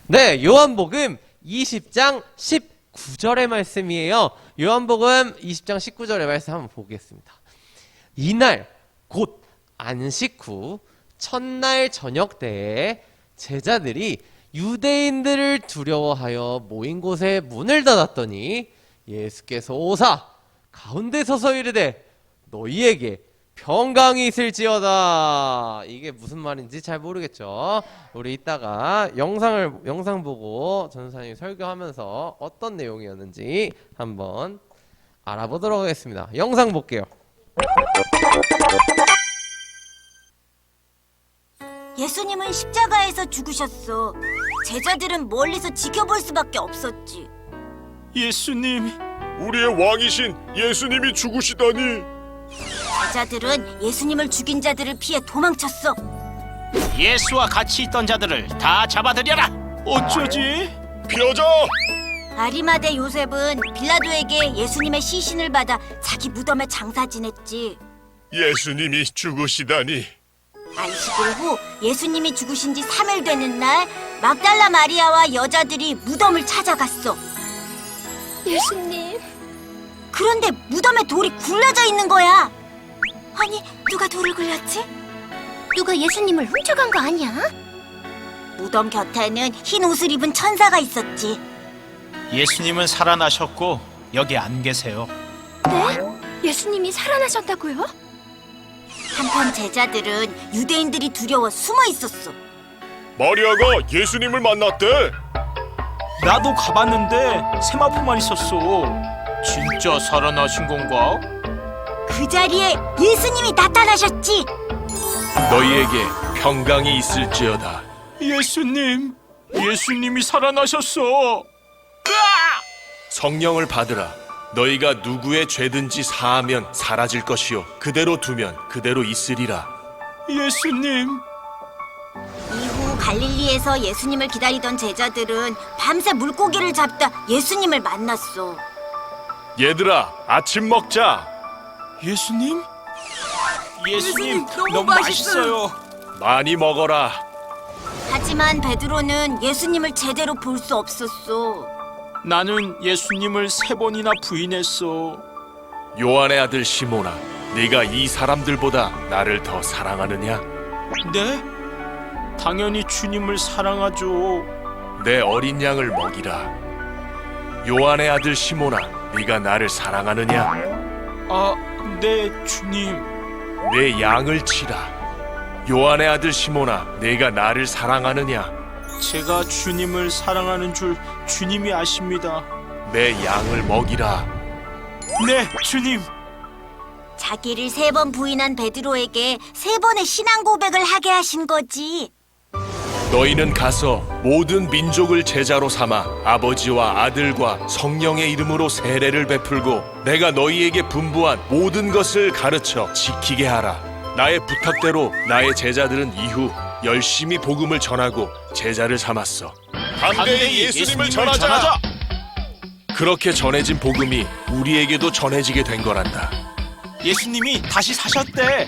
네, 요한복음 20장 19절의 말씀이에요. 요한복음 20장 19절의 말씀 한번 보겠습니다. 이날 곧 안식 후 첫날 저녁 때에 제자들이 유대인들을 두려워하여 모인 곳에 문을 닫았더니 예수께서 오사 가운데 서서 이르되 너희에게 평강이 있을지어다. 이게 무슨 말인지 잘 모르겠죠. 우리 이따가 영상 보고 전사님이 설교하면서 어떤 내용이었는지 한번 알아보도록 하겠습니다. 영상 볼게요. 예수님은 십자가에서 죽으셨어. 제자들은 멀리서 지켜볼 수밖에 없었지. 예수님, 우리의 왕이신 예수님이 죽으시다니. 제자들은 예수님을 죽인 자들을 피해 도망쳤어. 예수와 같이 있던 자들을 다 잡아들여라. 어쩌지? 피하자. 아리마대 요셉은 빌라도에게 예수님의 시신을 받아 자기 무덤에 장사 지냈지. 예수님이 죽으시다니. 안식일 후 예수님이 죽으신 지 3일 되는 날 막달라 마리아와 여자들이 무덤을 찾아갔어. 예수님, 그런데 무덤에 돌이 굴려져 있는 거야. 아니, 누가 돌을 굴렸지? 누가 예수님을 훔쳐간 거 아니야? 무덤 곁에는 흰 옷을 입은 천사가 있었지. 예수님은 살아나셨고 여기 안 계세요. 네? 예수님이 살아나셨다고요? 한편 제자들은 유대인들이 두려워 숨어 있었어. 마리아가 예수님을 만났대. 나도 가봤는데 세마포만 있었어. 진짜 살아나신 건가? 그 자리에 예수님이 나타나셨지. 너희에게 평강이 있을지어다. 예수님이 살아나셨어. 성령을 받으라. 너희가 누구의 죄든지 사하면 사라질 것이요 그대로 두면 그대로 있으리라. 예수님. 이후 갈릴리에서 예수님을 기다리던 제자들은 밤새 물고기를 잡다 예수님을 만났어. 얘들아, 아침 먹자. 예수님 너무 맛있어요. 많이 먹어라. 하지만 베드로는 예수님을 제대로 볼 수 없었어. 나는 예수님을 3번이나 부인했어. 요한의 아들 시몬아, 네가 이 사람들보다 나를 더 사랑하느냐? 네? 당연히 주님을 사랑하죠. 내 어린 양을 먹이라. 요한의 아들 시몬아, 네가 나를 사랑하느냐? 아, 네, 주님. 내 양을 치라. 요한의 아들 시몬아, 네가 나를 사랑하느냐? 제가 주님을 사랑하는 줄 주님이 아십니다. 내 양을 먹이라. 네, 주님. 자기를 3번 부인한 베드로에게 3번의 신앙 고백을 하게 하신 거지. 너희는 가서 모든 민족을 제자로 삼아 아버지와 아들과 성령의 이름으로 세례를 베풀고 내가 너희에게 분부한 모든 것을 가르쳐 지키게 하라. 나의 부탁대로 나의 제자들은 이후 열심히 복음을 전하고 제자를 삼았어. 담대히 예수님을 전하자. 그렇게 전해진 복음이 우리에게도 전해지게 된 거란다. 예수님이 다시 사셨대.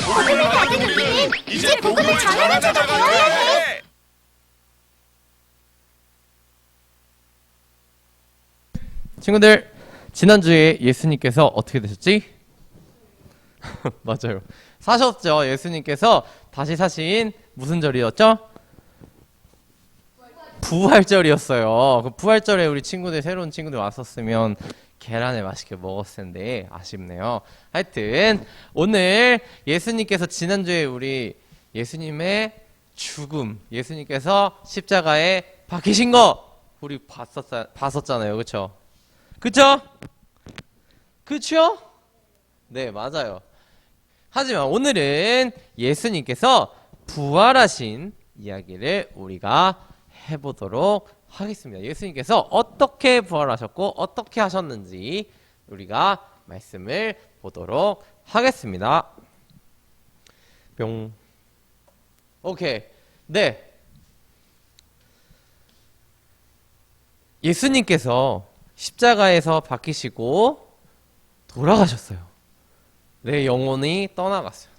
복음을 받은 우리는 이제 복음을 전하는 자가 되어야 해. 친구들, 지난주에 예수님께서 어떻게 되셨지? 맞아요. 사셨죠. 예수님께서 다시 사신 무슨 절이었죠? 부활절이었어요. 그 부활절에 우리 친구들, 새로운 친구들 왔었으면 계란을 맛있게 먹었을 텐데 아쉽네요. 하여튼 오늘 예수님께서 지난주에 우리 예수님의 죽음, 예수님께서 십자가에 박히신 거 우리 봤었잖아요. 그쵸? 그쵸? 그쵸? 네, 맞아요. 하지만 오늘은 예수님께서 부활하신 이야기를 우리가 해보도록 하겠습니다. 예수님께서 어떻게 부활하셨고 어떻게 하셨는지 우리가 말씀을 보도록 하겠습니다. 뿅. 오케이. 네. 예수님께서 십자가에서 박히시고 돌아가셨어요. 내 영혼이 떠나가셨어요.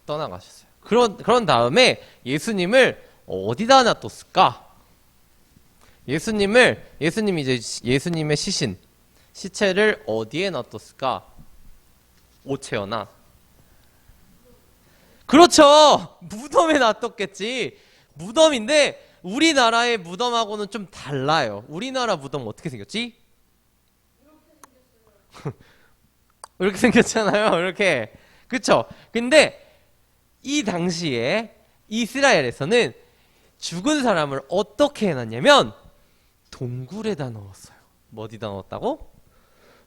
그런 다음에 예수님을 어디다 놔뒀을까? 예수님이 이제 예수님의 시체를 어디에 놔뒀을까? 오체어나. 그렇죠! 무덤에 놔뒀겠지. 무덤인데, 우리나라의 무덤하고는 좀 달라요. 우리나라 무덤 어떻게 생겼지? 이렇게 생겼잖아요. 이렇게. 그쵸? 근데, 이 당시에 이스라엘에서는 죽은 사람을 어떻게 해놨냐면, 동굴에다 넣었어요. 뭐 어디다 넣었다고?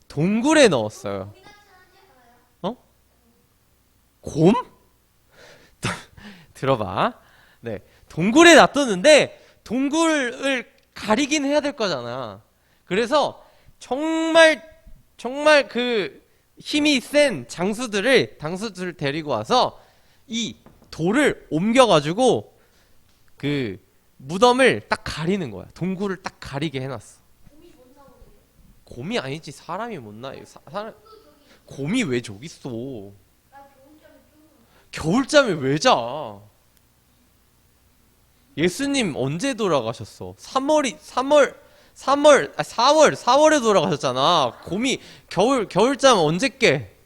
동굴에 넣었어요. 어? 곰? 들어봐. 네. 동굴에 놔뒀는데, 동굴을 가리긴 해야 될 거잖아. 그래서, 정말 그 힘이 센 당수들을 데리고 와서, 이 돌을 옮겨가지고, 그 무덤을 딱 가리는 거야. 동굴을 딱 가리게 해놨어. 곰이 아니지. 사람이 못 나요. 곰이 왜 저기 있어? 겨울잠에 왜 자? 예수님 언제 돌아가셨어? 4월에 돌아가셨잖아. 곰이 겨울잠 언제 깨?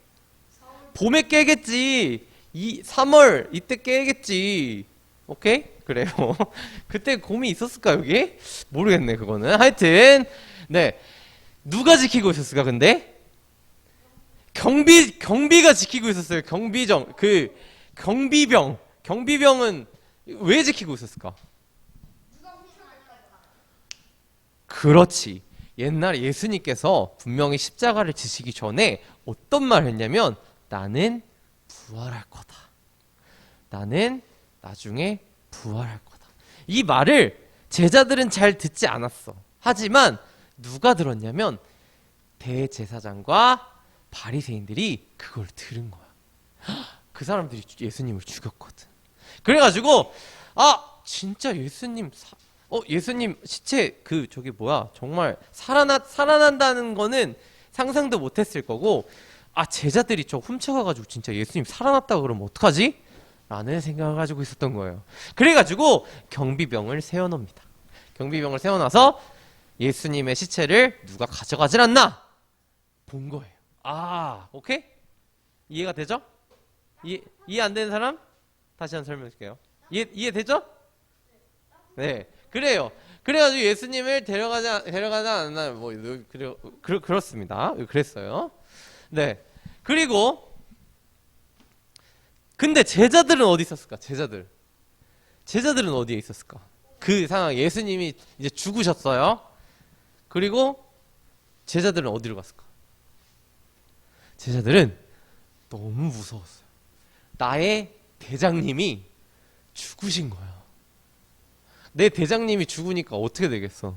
봄에 깨겠지. 3월 이때 깨겠지. 오케이? 그래요. 그때 곰이 있었을까 여기? 모르겠네 그거는. 하여튼 네. 누가 지키고 있었을까 근데? 경비가 지키고 있었어요. 경비병은 왜 지키고 있었을까? 그렇지. 옛날에 예수님께서 분명히 십자가를 지시기 전에 어떤 말을 했냐면 나는 부활할 거다. 나는 나중에 부활할 거다. 이 말을 제자들은 잘 듣지 않았어. 하지만 누가 들었냐면 대제사장과 바리새인들이 그걸 들은 거야. 그 사람들이 예수님을 죽였거든. 그래가지고 진짜 예수님 시체 정말 살아난다는 거는 상상도 못했을 거고 제자들이 저 훔쳐가가지고 진짜 예수님 살아났다고 그러면 어떡하지? 라는 생각을 가지고 있었던 거예요. 그래가지고 경비병을 세워놓습니다. 경비병을 세워놔서 예수님의 시체를 누가 가져가질 않나 본 거예요. 오케이? 이해가 되죠? 이해 안 되는 사람? 다시 한번 설명할게요. 이해되죠? 네. 그래요. 그래가지고 예수님을 데려가지 않았나, 그렇습니다. 그랬어요. 네. 그리고, 근데 제자들은 어디 있었을까? 제자들은 어디에 있었을까? 그 상황, 예수님이 이제 죽으셨어요. 그리고, 제자들은 어디로 갔을까? 제자들은 너무 무서웠어요. 나의 대장님이 죽으신 거야. 내 대장님이 죽으니까 어떻게 되겠어?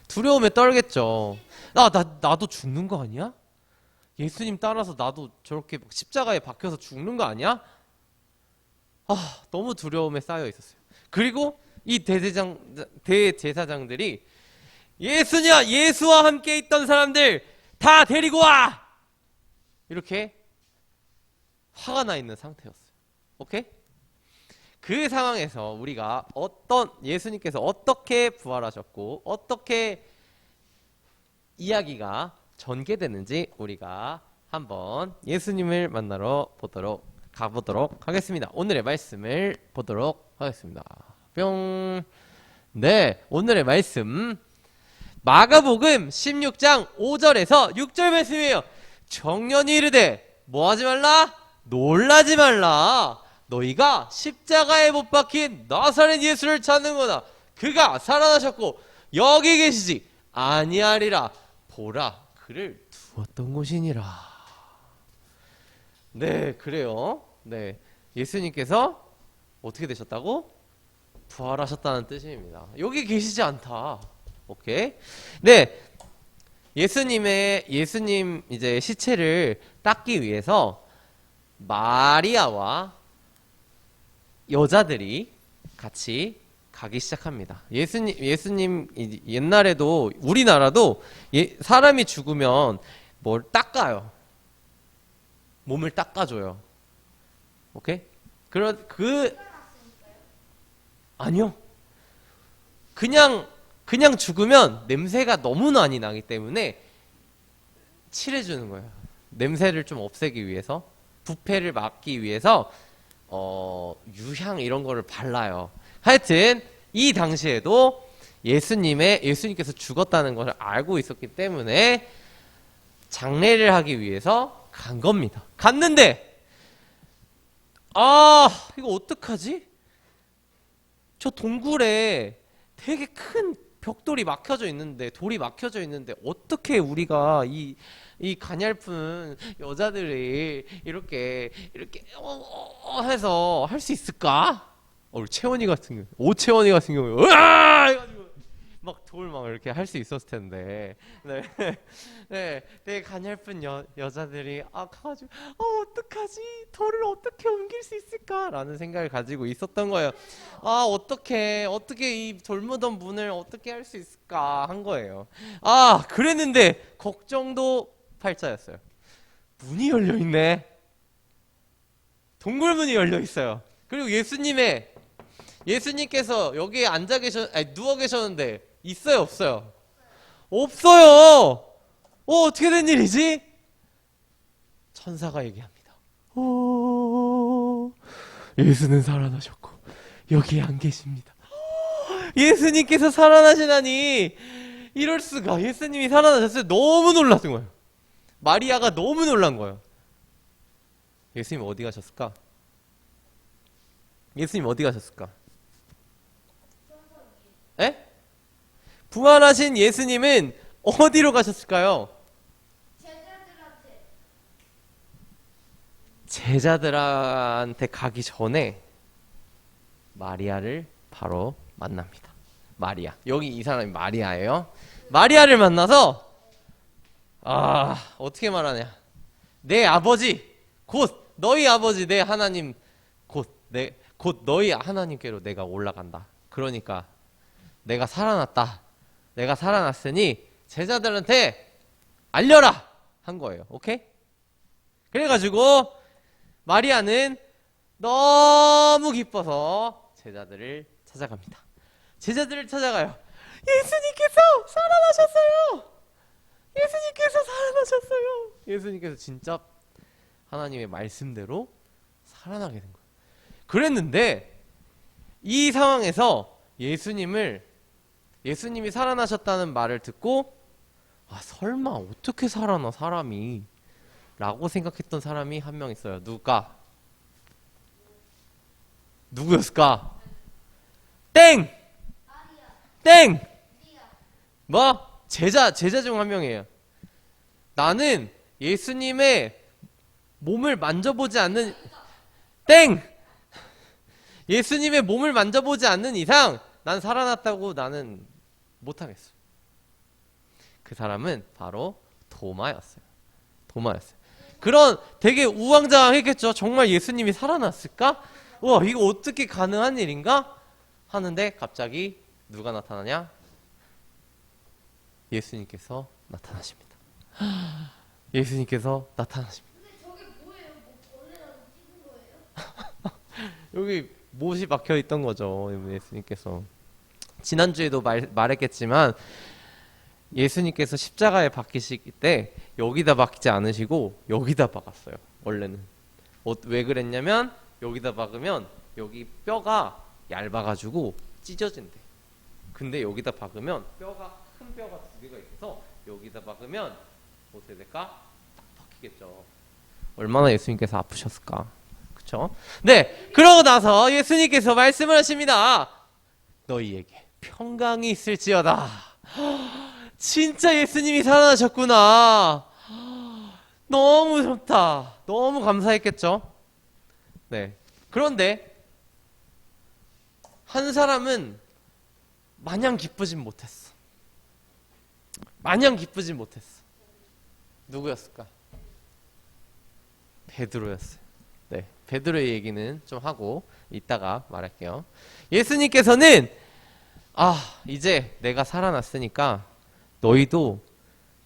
두려움에 떨겠죠. 나도 죽는 거 아니야? 예수님 따라서 나도 저렇게 십자가에 박혀서 죽는 거 아니야? 너무 두려움에 쌓여 있었어요. 그리고 이 대제사장들이 예수와 함께 있던 사람들 다 데리고 와! 이렇게 화가 나 있는 상태였어요. 오케이? 그 상황에서 우리가 예수님께서 어떻게 부활하셨고 어떻게 이야기가 전개되는지 우리가 한번 예수님을 만나러 가보도록 하겠습니다. 오늘의 말씀을 보도록 하겠습니다. 뿅. 네, 오늘의 말씀 마가복음 16장 5절에서 6절 말씀이에요. 청년이 이르되 뭐하지 말라? 놀라지 말라. 너희가 십자가에 못 박힌 나사렛 예수를 찾는구나. 그가 살아나셨고 여기 계시지 아니하리라. 보라, 그를 두었던 곳이니라. 네, 그래요. 네, 예수님께서 어떻게 되셨다고? 부활하셨다는 뜻입니다. 여기 계시지 않다. 오케이. 네, 예수님 이제 시체를 닦기 위해서 마리아와 여자들이 같이 가기 시작합니다. 예수님 옛날에도 우리나라도 사람이 죽으면 뭘 닦아요. 몸을 닦아줘요. 오케이? 아니요. 그냥 죽으면 냄새가 너무 많이 나기 때문에 칠해주는 거예요. 냄새를 좀 없애기 위해서, 부패를 막기 위해서 유향 이런 거를 발라요. 하여튼 이 당시에도 예수님께서 죽었다는 것을 알고 있었기 때문에 장례를 하기 위해서 간 겁니다. 갔는데 이거 어떡하지? 저 동굴에 되게 큰 벽돌이 막혀져 있는데, 돌이 막혀져 있는데 어떻게 우리가 이 가냘픈 여자들이 이렇게 해서 할 수 있을까? 채원이 같은 경우, 오채원이 같은 경우에 으아! 해가지고 막 돌 막 이렇게 할 수 있었을 텐데, 네, 되게 가냘픈 여자들이 가가지고 어떡하지? 돌을 어떻게 옮길 수 있을까라는 생각을 가지고 있었던 거예요. 어떻게 이 돌무덤 문을 어떻게 할 수 있을까 한 거예요. 그랬는데 걱정도 팔자였어요. 문이 열려 있네. 동굴문이 열려 있어요. 그리고 예수님께서 여기에 누워 계셨는데 있어요, 없어요? 없어요. 어떻게 된 일이지? 천사가 얘기합니다. 예수는 살아나셨고 여기에 안 계십니다. 예수님께서 살아나시다니, 이럴 수가. 예수님이 살아나셨어요. 너무 놀랐던 거예요. 마리아가 너무 놀란 거예요. 예수님 어디 가셨을까? 예수님 어디 가셨을까? 에? 부활하신 예수님은 어디로 가셨을까요? 제자들한테 가기 전에 마리아를 바로 만납니다. 마리아. 여기 이 사람이 마리아예요. 마리아를 만나서 어떻게 말하냐? 내 아버지, 곧 너희 아버지 내 하나님, 곧 너희 하나님께로 내가 올라간다. 그러니까 내가 살아났다. 내가 살아났으니 제자들한테 알려라 한 거예요. 오케이? 그래가지고 마리아는 너무 기뻐서 제자들을 찾아갑니다. 제자들을 찾아가요. 예수님께서 살아나셨어요. 예수님께서 살아나셨어요. 예수님께서 진짜 하나님의 말씀대로 살아나게 된 거예요. 그랬는데 이 상황에서 예수님이 살아나셨다는 말을 듣고 설마 어떻게 살아나 사람이 라고 생각했던 사람이 한 명 있어요. 누구였을까? 땡! 뭐? 제자 중 한 명이에요. 나는 예수님의 몸을 만져보지 않는 예수님의 몸을 만져보지 않는 이상 난 살아났다고 나는 못하겠어. 그 사람은 바로 도마였어요. 그런 되게 우왕좌왕했겠죠. 정말 예수님이 살아났을까? 와, 이거 어떻게 가능한 일인가? 하는데 갑자기 누가 나타나냐? 예수님께서 나타나십니다. 예수님께서 나타나십니다. 근데 저게 뭐예요? 벌레라도 찍은 거예요? 여기 못이 박혀 있던 거죠. 예수님께서 지난주에도 말했겠지만 예수님께서 십자가에 박히실 때 여기다 박히지 않으시고 여기다 박았어요. 원래는 왜 그랬냐면 여기다 박으면 여기 뼈가 얇아가지고 찢어진대. 근데 여기다 박으면 큰 뼈가 두 개가 있어서 여기다 박으면 어떻게 될까? 딱 박히겠죠. 얼마나 예수님께서 아프셨을까? 그쵸? 네, 그러고 나서 예수님께서 말씀을 하십니다. 너희에게 평강이 있을지어다. 진짜 예수님이 살아나셨구나. 너무 좋다. 너무 감사했겠죠? 네. 그런데 한 사람은 마냥 기쁘진 못했어. 누구였을까? 베드로였어요. 네, 베드로의 얘기는 좀 하고 이따가 말할게요. 예수님께서는 이제 내가 살아났으니까 너희도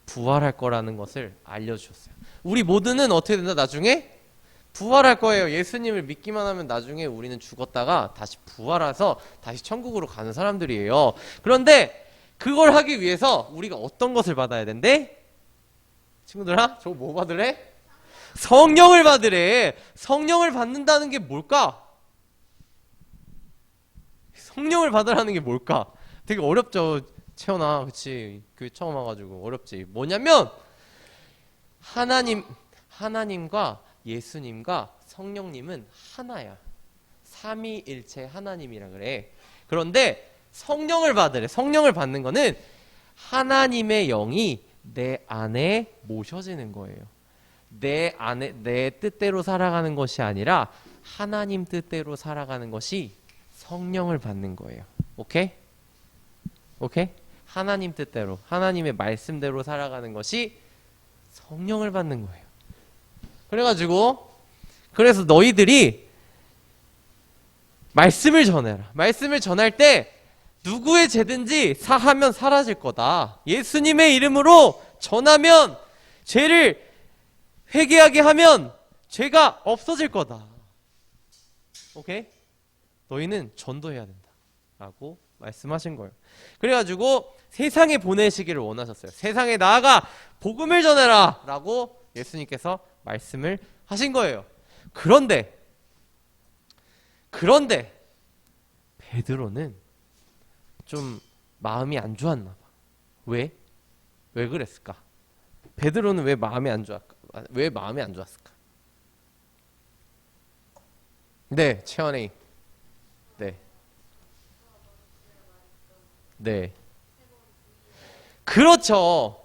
부활할 거라는 것을 알려주셨어요. 우리 모두는 어떻게 된다? 나중에 부활할 거예요. 예수님을 믿기만 하면 나중에 우리는 죽었다가 다시 부활해서 다시 천국으로 가는 사람들이에요. 그런데 그걸 하기 위해서 우리가 어떤 것을 받아야 된대? 친구들아, 저거 뭐 받으래? 성령을 받으래. 성령을 받는다는 게 뭘까? 성령을 받으라는 게 뭘까? 되게 어렵죠, 채연아. 그치? 교회 처음 와가지고 어렵지. 뭐냐면 하나님과 예수님과 성령님은 하나야. 삼위일체 하나님이라 그래. 그런데 성령을 받으래. 성령을 받는 거는 하나님의 영이 내 안에 모셔지는 거예요. 내 안에 내 뜻대로 살아가는 것이 아니라 하나님 뜻대로 살아가는 것이 성령을 받는 거예요. 오케이? 오케이? 하나님 뜻대로, 하나님의 말씀대로 살아가는 것이 성령을 받는 거예요. 그래서 너희들이 말씀을 전해라. 말씀을 전할 때 누구의 죄든지 사하면 사라질 거다. 예수님의 이름으로 전하면, 죄를 회개하게 하면 죄가 없어질 거다. 오케이? 너희는 전도해야 된다 라고 말씀하신 거예요. 그래가지고 세상에 보내시기를 원하셨어요. 세상에 나아가 복음을 전해라 라고 예수님께서 말씀을 하신 거예요. 그런데 베드로는 좀 마음이 안 좋았나 봐. 왜 그랬을까? 베드로는 왜 마음이 안 좋았을까? 네, 채원이. 네. 그렇죠.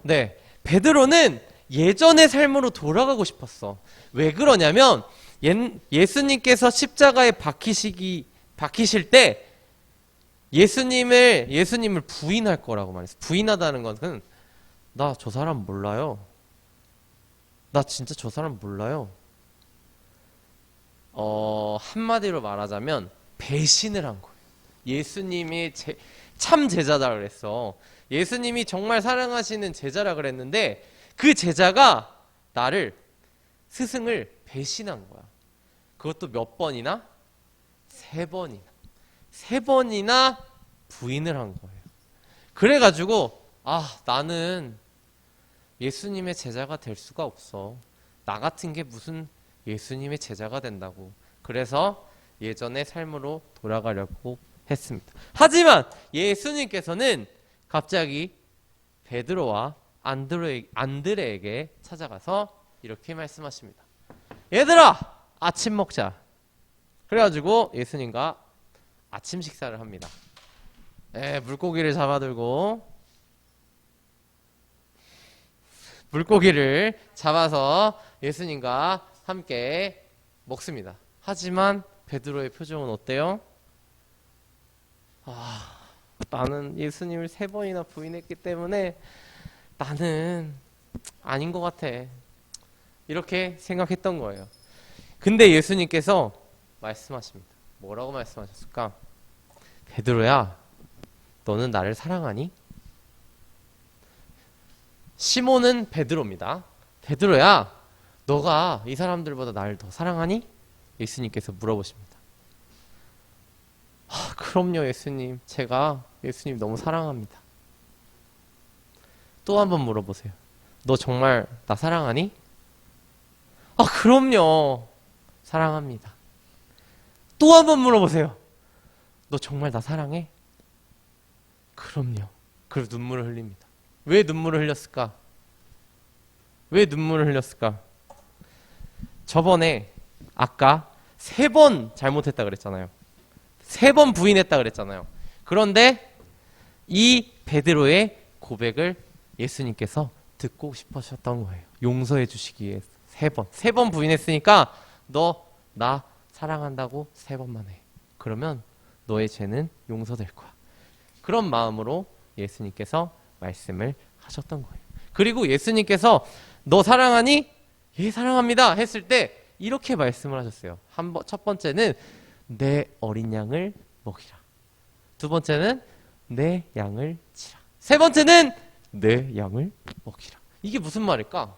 네. 베드로는 예전의 삶으로 돌아가고 싶었어. 왜 그러냐면 예수님께서 십자가에 박히실 때 예수님을 부인할 거라고 말했어. 부인하다는 것은 나 저 사람 몰라요. 나 진짜 저 사람 몰라요. 한마디로 말하자면 배신을 한 거예요. 예수님이 참 제자다 그랬어. 예수님이 정말 사랑하시는 제자라 그랬는데 그 제자가 스승을 배신한 거야. 그것도 몇 번이나? 3번이나. 3번이나 부인을 한 거예요. 그래가지고 나는 예수님의 제자가 될 수가 없어. 나 같은 게 무슨 예수님의 제자가 된다고. 그래서 예전의 삶으로 돌아가려고 했습니다. 하지만 예수님께서는 갑자기 베드로와 안드레에게 찾아가서 이렇게 말씀하십니다. 얘들아, 아침 먹자. 그래가지고 예수님과 아침 식사를 합니다. 물고기를 잡아서 예수님과 함께 먹습니다. 하지만 베드로의 표정은 어때요? 나는 예수님을 3번이나 부인했기 때문에 나는 아닌 것 같아. 이렇게 생각했던 거예요. 근데 예수님께서 말씀하십니다. 뭐라고 말씀하셨을까? 베드로야, 너는 나를 사랑하니? 시몬은 베드로입니다. 베드로야, 너가 이 사람들보다 나를 더 사랑하니? 예수님께서 물어보십니다. 그럼요, 예수님. 제가 예수님 너무 사랑합니다. 또 한 번 물어보세요. 너 정말 나 사랑하니? 그럼요. 사랑합니다. 또 한 번 물어보세요. 너 정말 나 사랑해? 그럼요. 그리고 눈물을 흘립니다. 왜 눈물을 흘렸을까? 저번에 아까 3번 잘못했다 그랬잖아요. 3번 부인했다 그랬잖아요. 그런데 이 베드로의 고백을 예수님께서 듣고 싶으셨던 거예요. 용서해 주시기 위해서 3번 부인했으니까 너 나 사랑한다고 3번만 해. 그러면 너의 죄는 용서될 거야. 그런 마음으로 예수님께서 말씀을 하셨던 거예요. 그리고 예수님께서 너 사랑하니? 예, 사랑합니다 했을 때 이렇게 말씀을 하셨어요. 첫 번째는 내 어린 양을 먹이라. 두 번째는 내 양을 치라. 세 번째는 내 양을 먹이라. 이게 무슨 말일까?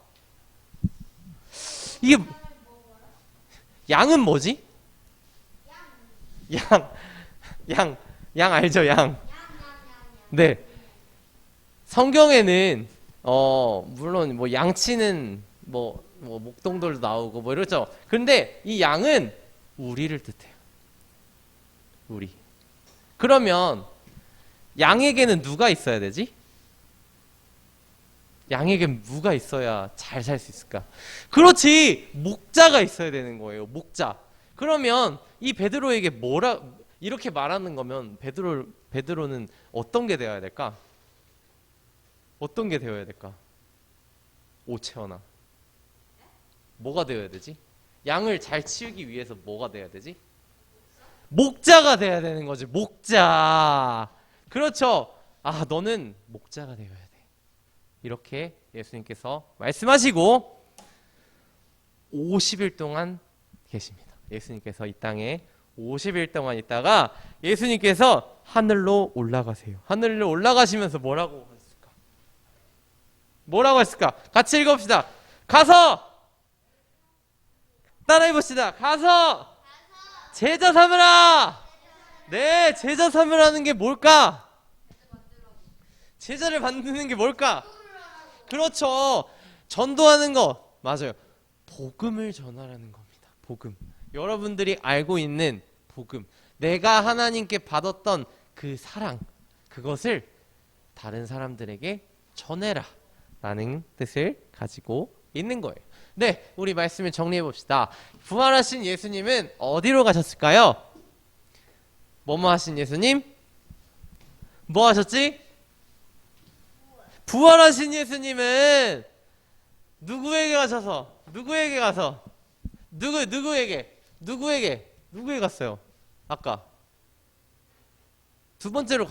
양은 뭐지? 양 알죠? 양. 네. 성경에는 물론 뭐 양치는 뭐 목동들도 나오고 뭐 이렇죠. 근데 이 양은 우리를 뜻해요. 우리. 그러면 양에게는 누가 있어야 되지? 양에겐 누가 있어야 잘 살 수 있을까? 그렇지! 목자가 있어야 되는 거예요. 목자. 그러면 이 베드로에게 이렇게 말하는 거면 베드로는 어떤 게 되어야 될까? 어떤 게 되어야 될까? 오채원아. 뭐가 되어야 되지? 양을 잘 치우기 위해서 뭐가 돼야 되지? 목자가 돼야 되는 거지. 목자. 그렇죠. 아, 너는 목자가 되어야 돼. 이렇게 예수님께서 말씀하시고 50일 동안 계십니다. 예수님께서 이 땅에 50일 동안 있다가 예수님께서 하늘로 올라가세요. 하늘로 올라가시면서 뭐라고 했을까? 뭐라고 했을까? 같이 읽어봅시다. 가서 따라해봅시다. 가서 제자 삼으라. 네, 제자 삼으라는 게 뭘까? 제자를 만드는 게 뭘까? 그렇죠. 전도하는 거 맞아요. 복음을 전하라는 겁니다. 복음. 여러분들이 알고 있는 복음. 내가 하나님께 받았던 그 사랑, 그것을 다른 사람들에게 전해라 라는 뜻을 가지고 있는 거예요. 네, 우리 말씀을 정리해 봅시다. 부활하신 예수님은 어디로 가셨을까요? 뭐뭐 하신 예수님? 뭐 하셨지? 부활하신 예수님은 누구에게 가셔서? 누구에게 가서? 누구에게 갔어요? 아까 두 번째로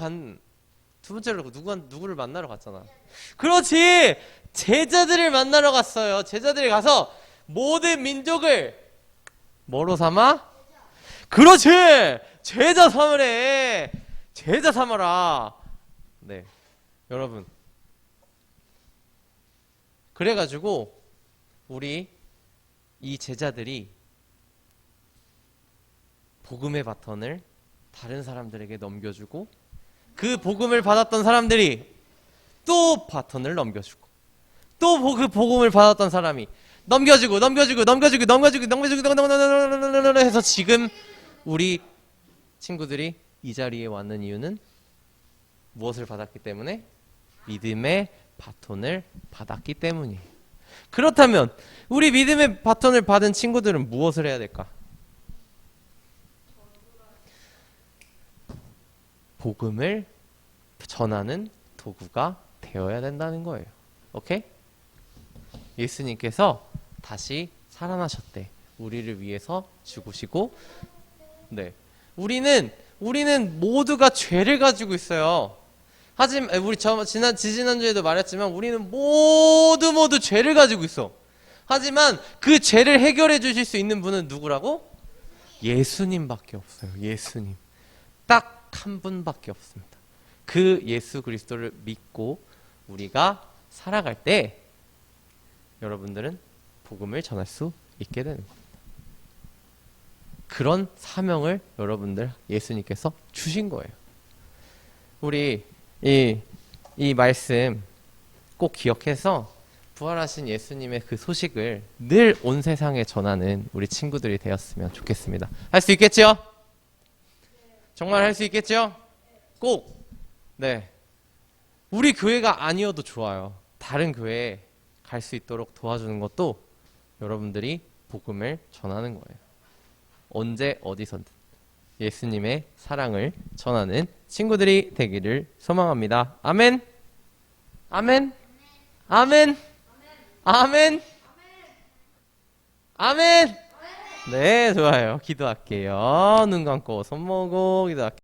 누구를 만나러 갔잖아. 그렇지! 제자들을 만나러 갔어요. 제자들이 가서 모든 민족을 뭐로 삼아? 그렇지! 제자 삼으래! 제자 삼아라! 네. 여러분. 그래가지고, 우리 이 제자들이 복음의 바턴을 다른 사람들에게 넘겨주고, 그 복음을 받았던 사람들이 또 바턴을 넘겨주고, 또 그 복음을 받았던 사람이 넘겨주고 해서 지금 우리 친구들이 이 자리에 왔는 이유는 무엇을 받았기 때문에? 믿음의 바톤을 받았기 때문이에요. 그렇다면 우리 믿음의 바톤을 받은 친구들은 무엇을 해야 될까? 복음을 전하는 도구가 되어야 된다는 거예요. 오케이? 예수님께서 다시 살아나셨대. 우리를 위해서 죽으시고, 네. 우리는 모두가 죄를 가지고 있어요. 하지만 우리 지난주에도 말했지만 우리는 모두 죄를 가지고 있어. 하지만 그 죄를 해결해 주실 수 있는 분은 누구라고? 예수님밖에 없어요. 예수님. 딱 한 분밖에 없습니다. 그 예수 그리스도를 믿고 우리가 살아갈 때 여러분들은 복음을 전할 수 있게 되는 겁니다. 그런 사명을 여러분들 예수님께서 주신 거예요. 우리 이 말씀 꼭 기억해서 부활하신 예수님의 그 소식을 늘 온 세상에 전하는 우리 친구들이 되었으면 좋겠습니다. 할 수 있겠죠? 정말 할 수 있겠죠? 꼭! 네. 우리 교회가 아니어도 좋아요. 다른 교회에 갈 수 있도록 도와주는 것도 여러분들이 복음을 전하는 거예요. 언제 어디서든 예수님의 사랑을 전하는 친구들이 되기를 소망합니다. 아멘. 아멘. 아멘. 아멘. 아멘. 네, 좋아요. 기도할게요. 눈 감고 손 모으고 기도할게요.